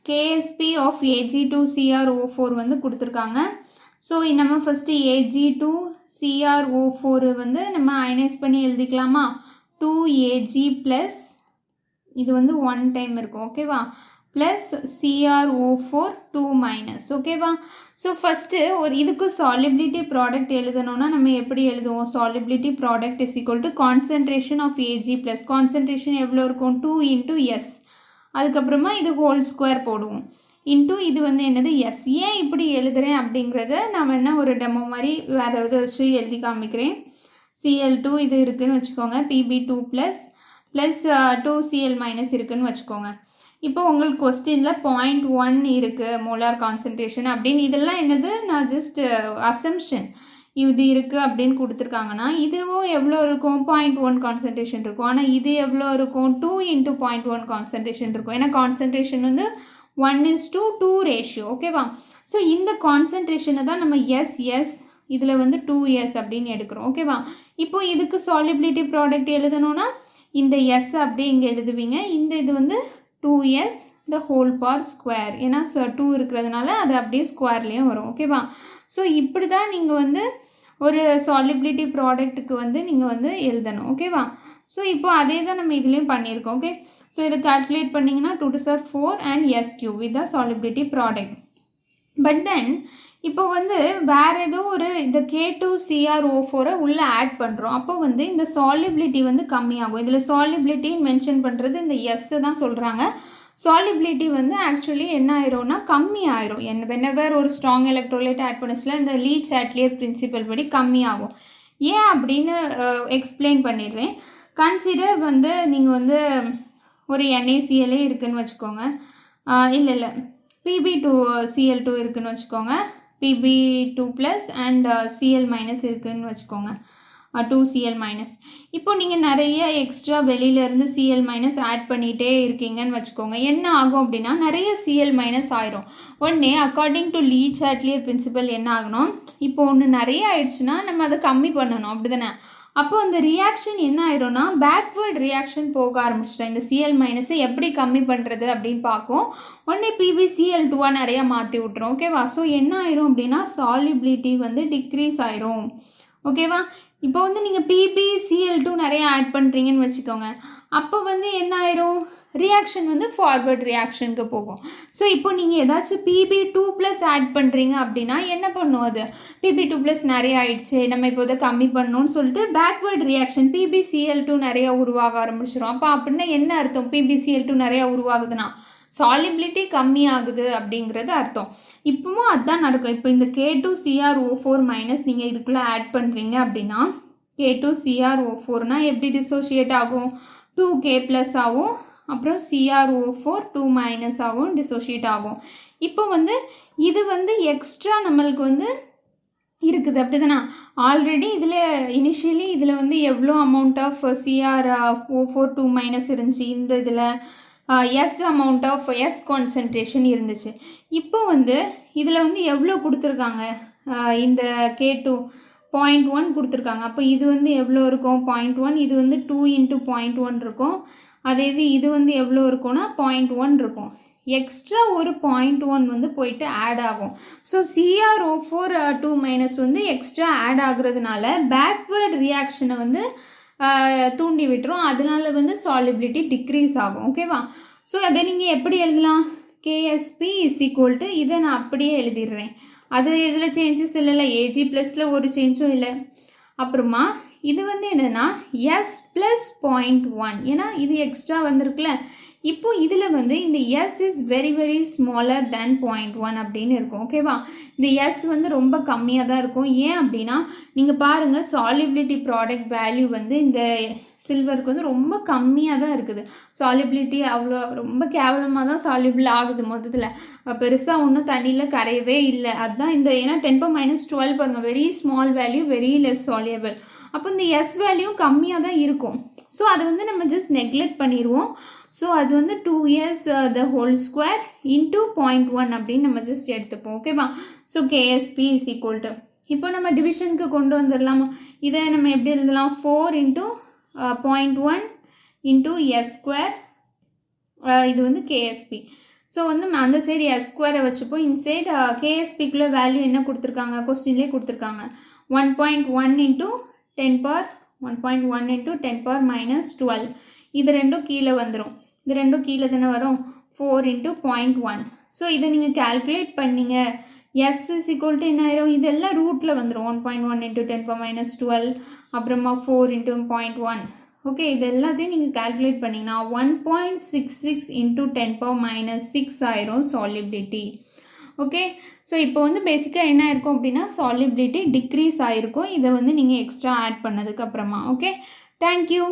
KSP of Ag2CrO4 வந்து கொடுத்துருக்காங்க. So நம்ம ஃபஸ்ட்டு Ag2CrO4 வந்து நம்ம அயனைஸ் பண்ணி எழுதிக்கலாமா? 2Ag ப்ளஸ் இது வந்து 1 டைம் இருக்கும், ஓகேவா? ப்ளஸ் CrO4 2 மைனஸ், ஓகேவா? ஸோ ஃபஸ்ட்டு ஒரு இதுக்கு சாலிபிலிட்டி ப்ராடக்ட் எழுதணும்னா நம்ம எப்படி எழுதுவோம்? Solubility product is equal to concentration of Ag plus concentration எவ்வளோ இருக்கும்? 2 into S. அதுக்கப்புறமா இது ஹோல் ஸ்கொயர் போடுவோம் இன்ட்டு இது வந்து என்னது எஸ். ஏன் இப்படி எழுதுகிறேன் அப்படிங்கிறத நான் என்ன ஒரு டெமோ மாதிரி வேறு எதாவது வச்சு எழுதி காமிக்கிறேன். Cl2 இது இருக்குதுன்னு வச்சுக்கோங்க, Pb2 ப்ளஸ் 2Cl மைனஸ் இருக்குதுன்னு வச்சுக்கோங்க. இப்போ உங்களுக்கு கொஸ்டினில் 0.1 இருக்குது மோலார் கான்சன்ட்ரேஷன் அப்படின்னு. இதெல்லாம் என்னது, நான் ஜஸ்ட் அசம்ஷன் இது இருக்குது அப்படின்னு கொடுத்துருக்காங்கன்னா இதுவும் எவ்வளோ இருக்கும்? 0.1 கான்சன்ட்ரேஷன் இருக்கும். ஆனால் இது எவ்வளோ இருக்கும்? 2 into 0.1 கான்சன்ட்ரேஷன் இருக்கும். ஏன்னா கான்சன்ட்ரேஷன் வந்து 1:2 ரேஷியோ, ஓகேவா? ஸோ இந்த கான்சன்ட்ரேஷனை தான் நம்ம எஸ் இதில் வந்து 2S அப்படின்னு எடுக்கிறோம், ஓகேவா? இப்போ இதுக்கு சாலிபிலிட்டி ப்ராடக்ட் எழுதணும்னா இந்த எஸ் அப்படியே இங்கே எழுதுவீங்க. இந்த இது வந்து 2S the whole power square. ஏன்னா 2 இருக்கிறதுனால அது அப்படியே ஸ்கொயர்லேயும் வரும், ஓகேவா? ஸோ இப்படி தான் நீங்கள் வந்து ஒரு சாலிபிலிட்டி ப்ராடக்ட்டுக்கு வந்து நீங்கள் வந்து எழுதணும், ஓகேவா? ஸோ இப்போ அதே தான் நம்ம இதுலேயும் பண்ணியிருக்கோம், ஓகே? ஸோ இதை கால்குலேட் பண்ணிங்கன்னா 2 to 4 and S³ with the solubility product. But then இப்போ வந்து வேறு ஏதோ ஒரு இந்த K2CrO4 உள்ளே ஆட் பண்ணுறோம். அப்போ வந்து இந்த சாலிபிலிட்டி வந்து கம்மியாகும். இதில் சாலிபிலிட்டின்னு மென்ஷன் பண்ணுறது இந்த எஸ்ஸை தான் சொல்கிறாங்க. சாலிபிலிட்டி வந்து ஆக்சுவலி என்ன ஆயிரும்னா கம்மி ஆயிரும். வெனெவர் ஒரு ஸ்ட்ராங் எலக்ட்ரோலைட் ஆட் பண்ணிச்சுல இந்த லீச்-ஆட்லியர் பிரின்சிபல் படி கம்மியாகும். ஏன் அப்படின்னு எக்ஸ்பிளைன் பண்ணிடுறேன். கன்சிடர் வந்து நீங்கள் வந்து ஒரு NaCl இருக்குதுன்னு வச்சுக்கோங்க. இல்லை Pb2Cl2 இருக்குதுன்னு வச்சுக்கோங்க. Pb2 plus and Cl minus இருக்குதுன்னு வச்சுக்கோங்க, 2Cl மைனஸ். இப்போ நீங்கள் நிறைய எக்ஸ்ட்ரா வெளியிலேருந்து Cl மைனஸ் ஆட் பண்ணிகிட்டே இருக்கீங்கன்னு வச்சுக்கோங்க. என்ன ஆகும் அப்படின்னா நிறைய Cl மைனஸ் ஆயிரும். உடனே அக்கார்டிங் டு லீச்-ஆட்லியர் பிரின்சிபல் என்ன ஆகணும், இப்போ ஒன்று நிறைய ஆயிடுச்சுன்னா நம்ம அதை கம்மி பண்ணணும், அப்படி தானே? அப்போ அந்த ரியாக்ஷன் என்ன ஆயிரும்னா பேக்வேர்ட் ரியாக்ஷன் போக ஆரம்பிச்சிட்டோம். இந்த Cl மைனஸை எப்படி கம்மி பண்ணுறது அப்படின்னு பார்க்கும். உடனே PbCl2 நிறையா மாற்றி விட்ரும், ஓகேவா? ஸோ என்ன ஆயிரும் அப்படின்னா சாலிபிலிட்டி வந்து டிக்ரீஸ் ஆயிரும், ஓகேவா? இப்போ வந்து நீங்கள் PbCl2 நிறையா ஆட் பண்ணுறீங்கன்னு வச்சுக்கோங்க. அப்போ வந்து என்ன ஆயிரும், ரியாக்ஷன் வந்து ஃபார்வர்ட் ரியாக்ஷனுக்கு போகும். ஸோ இப்போ நீங்கள் ஏதாச்சும் Pb2 ப்ளஸ் ஆட் பண்ணுறீங்க அப்படின்னா என்ன பண்ணும், அது Pb2 ப்ளஸ் நிறைய ஆயிடுச்சு, நம்ம இப்போ இதை கம்மி பண்ணணும்னு சொல்லிட்டு பேக்வேர்ட் ரியாக்ஷன் PbCl2 நிறையா உருவாக ஆரம்பிச்சிடும். அப்போ அப்படின்னா என்ன அர்த்தம்? PbCl2 நிறையா உருவாகுதுன்னா சாலிபிலிட்டி கம்மி ஆகுது அப்படிங்கிறது அர்த்தம். இப்போவும் அதுதான் நடக்கும். இப்போ இந்த K2CrO4 மைனஸ் நீங்கள் இதுக்குள்ளே ஆட் பண்ணுறீங்க அப்படின்னா K2CrO4னா எப்படி டிசோஷியேட் ஆகும்? 2K ப்ளஸ் ஆகும், அப்புறம் CrO4 2 மைனஸ் ஆகும், டிசோஷியேட் ஆகும். இப்போ வந்து இது வந்து எக்ஸ்ட்ரா நம்மளுக்கு வந்து இருக்குது, அப்படி தானே? ஆல்ரெடி இதில் இனிஷியலி இதில் வந்து எவ்வளோ அமௌண்ட் ஆஃப் CrO4 2 மைனஸ் இருந்துச்சு, இந்த இதில் S amount of S concentration இருந்துச்சு. இப்போ வந்து இதில் வந்து எவ்வளோ கொடுத்துருக்காங்க, இந்த K2 0.1 கொடுத்துருக்காங்க. அப்போ இது வந்து எவ்வளோ இருக்கும்? 0.1. இது வந்து 2 into 0.1 இருக்கும். அதே இது வந்து எவ்வளோ இருக்கும்னா 0.1 இருக்கும். எக்ஸ்ட்ரா ஒரு 0.1 வந்து போயிட்டு ஆட் ஆகும். ஸோ CrO4 2 மைனஸ் வந்து எக்ஸ்ட்ரா ஆட் ஆகுறதுனால பேக்வேர்ட் ரியாக்ஷனை வந்து தூண்டி விட்டுரும். அதனால வந்து சாலிபிலிட்டி டிக்ரீஸ் ஆகும், ஓகேவா? ஸோ அதை நீங்கள் எப்படி எழுதலாம்? KSP இஸ் ஈக்குவல் டு இதை நான் அப்படியே எழுதிடுறேன். அது இதில் சேஞ்சஸ் இல்லைல்ல, Ag ப்ளஸில் ஒரு சேஞ்சும் இல்லை. அப்புறமா இது வந்து என்னென்னா எஸ் ப்ளஸ் 0.1, ஏன்னா இது எக்ஸ்ட்ரா வந்திருக்குல்ல. இப்போ இதில் வந்து இந்த S is very very smaller than 0.1 அப்படின்னு இருக்கும், ஓகேவா? இந்த எஸ் வந்து ரொம்ப கம்மியாக தான் இருக்கும். ஏன் அப்படின்னா நீங்கள் பாருங்கள் சாலிபிலிட்டி ப்ராடக்ட் வேல்யூ வந்து இந்த சில்வருக்கு வந்து ரொம்ப கம்மியாக தான் இருக்குது. சாலிபிலிட்டி அவ்வளோ ரொம்ப கேவலமாக தான் சாலிபிள் ஆகுது. மொத்தத்தில் பெருசாக ஒன்றும் தண்ணியில் கரையவே இல்லை. அதுதான் இந்த ஏன்னா 10⁻12 பாருங்கள், very small value, very less சாலியபிள். அப்போ இந்த எஸ் வேல்யூ கம்மியாக தான் இருக்கும். ஸோ அதை வந்து நம்ம ஜஸ்ட் நெக்லெக்ட் பண்ணிடுவோம். ஸோ அது வந்து 2S the whole square into 0.1 அப்படின்னு நம்ம ஜஸ்ட் எடுத்துப்போம், ஓகேவா? So KSP is equal to இப்போ நம்ம டிவிஷனுக்கு கொண்டு வந்துடலாமா? இதை நம்ம எப்படி எழுதலாம்? 4 into 0.1 into S square, இது வந்து KSP. ஸோ வந்து அந்த சைடு எஸ் ஸ்கொயரை வச்சுப்போம். இந்த சைடு கேஎஸ்பிக்குள்ளே வேல்யூ என்ன கொடுத்துருக்காங்க, கொஸ்டின்லேயே கொடுத்துருக்காங்க 1.1 இன்ட்டு 10^-12 இது ரெண்டும் கீழே வந்துடும். இது ரெண்டும் கீழே தானே வரும். 4 இன்ட்டு 0.1. ஸோ இதை நீங்கள் கால்குலேட் பண்ணிங்க. எஸ் இஸ் ஈக்குவல் டு என்ன ஆயிரும், இதெல்லாம் ரூட்டில் வந்துடும். 1.1 இன்ட்டு 10^-12 அப்புறமா 4 இன்ட்டு 0.1. ஓகே, இது எல்லாத்தையும் நீங்கள் கால்குலேட் பண்ணிங்கன்னா 1.66 இன்ட்டு 10^-6 ஆயிரும் சாலிபிலிட்டி. ஓகே, ஸோ இப்போ வந்து பேசிக்காக என்ன இருக்கும் அப்படின்னா சாலிபிலிட்டி டிக்ரீஸ் ஆகிருக்கும். இதை வந்து நீங்கள் எக்ஸ்ட்ரா ஆட் பண்ணதுக்கு அப்புறமா. Okay, thank you.